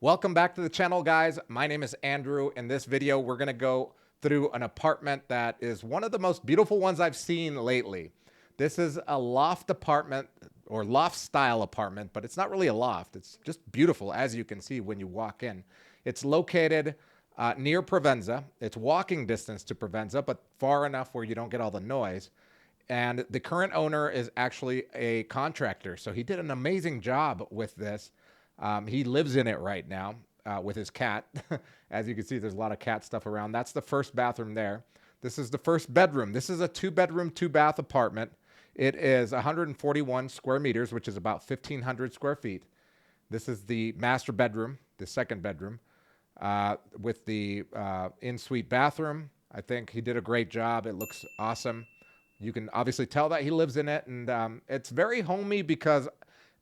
Welcome back to the channel, guys. My name is Andrew. In this video, we're going to go through an apartment that is one of the most beautiful ones I've seen lately. This is a loft apartment or loft style apartment, but it's not really a loft. It's just beautiful, as you can see when you walk in. It's located near Provenza. It's walking distance to Provenza, but far enough where you don't get all the noise. And the current owner is actually a contractor. So he did an amazing job with this. He lives in it right now with his cat. As you can see, there's a lot of cat stuff around. That's the first bathroom there. This is the first bedroom. This is a 2-bedroom, 2-bath apartment. It is 141 square meters, which is about 1,500 square feet. This is the master bedroom, the second bedroom, with the in-suite bathroom. I think he did a great job. It looks awesome. You can obviously tell that he lives in it, and it's very homey because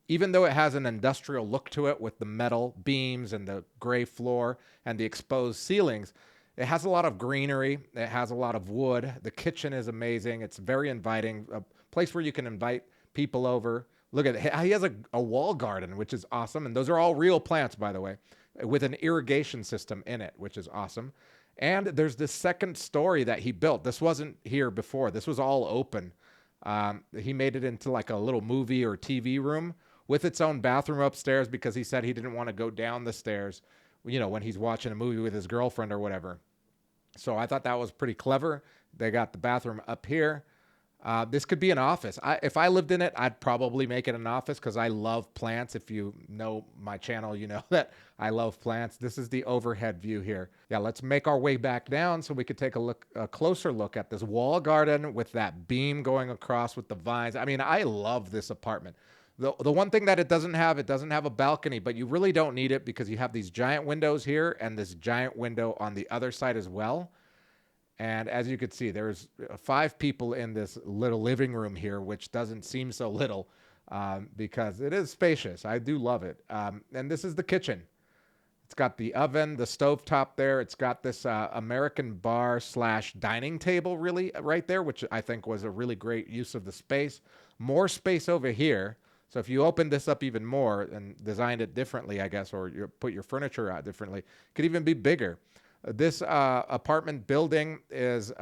even though it has an industrial look to it with the metal beams and the gray floor and the exposed ceilings, it has a lot of greenery. It has a lot of wood. The kitchen is amazing. It's very inviting, a place where you can invite people over. Look at it. He has a wall garden, which is awesome. And those are all real plants, by the way, with an irrigation system in it, which is awesome. And there's this second story that he built. This wasn't here before. This was all open. He made it into like a little movie or TV room with its own bathroom upstairs because he said he didn't want to go down the stairs, you know, when he's watching a movie with his girlfriend or whatever. So I thought that was pretty clever. They got the bathroom up here. This could be an office. If I lived in it, I'd probably make it an office because I love plants. If you know my channel, you know that I love plants. This is the overhead view here. Yeah, let's make our way back down so we could take a closer look at this wall garden with that beam going across with the vines. I mean, I love this apartment. The one thing that it doesn't have a balcony, but you really don't need it because you have these giant windows here and this giant window on the other side as well. And as you can see, there's 5 people in this little living room here, which doesn't seem so little because it is spacious. I do love it. And this is the kitchen. It's got the oven, the stovetop there. It's got this American bar / dining table really right there, which I think was a really great use of the space. More space over here. So if you open this up even more and designed it differently, I guess, or you put your furniture out differently, it could even be bigger. This apartment building is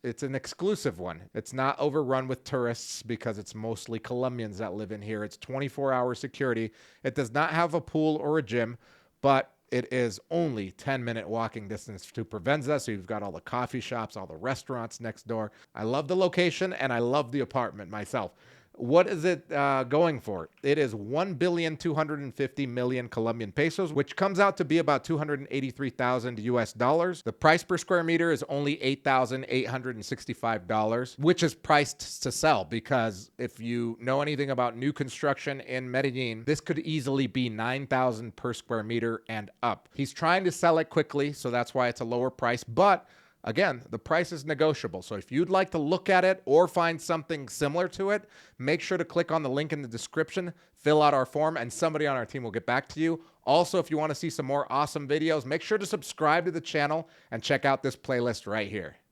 it's an exclusive one. It's not overrun with tourists because it's mostly Colombians that live in here. It's 24-hour security. It does not have a pool or a gym, but it is only 10-minute walking distance to Provenza. So you've got all the coffee shops, all the restaurants next door. I love the location and I love the apartment myself. What is it going for? It is 1,250,000,000 Colombian pesos, which comes out to be about 283,000 US dollars. The price per square meter is only $8,865, which is priced to sell because if you know anything about new construction in Medellin, this could easily be 9,000 per square meter and up. He's trying to sell it quickly, so that's why it's a lower price, but again, the price is negotiable. So if you'd like to look at it or find something similar to it, make sure to click on the link in the description, fill out our form, and somebody on our team will get back to you. Also, if you want to see some more awesome videos, make sure to subscribe to the channel and check out this playlist right here.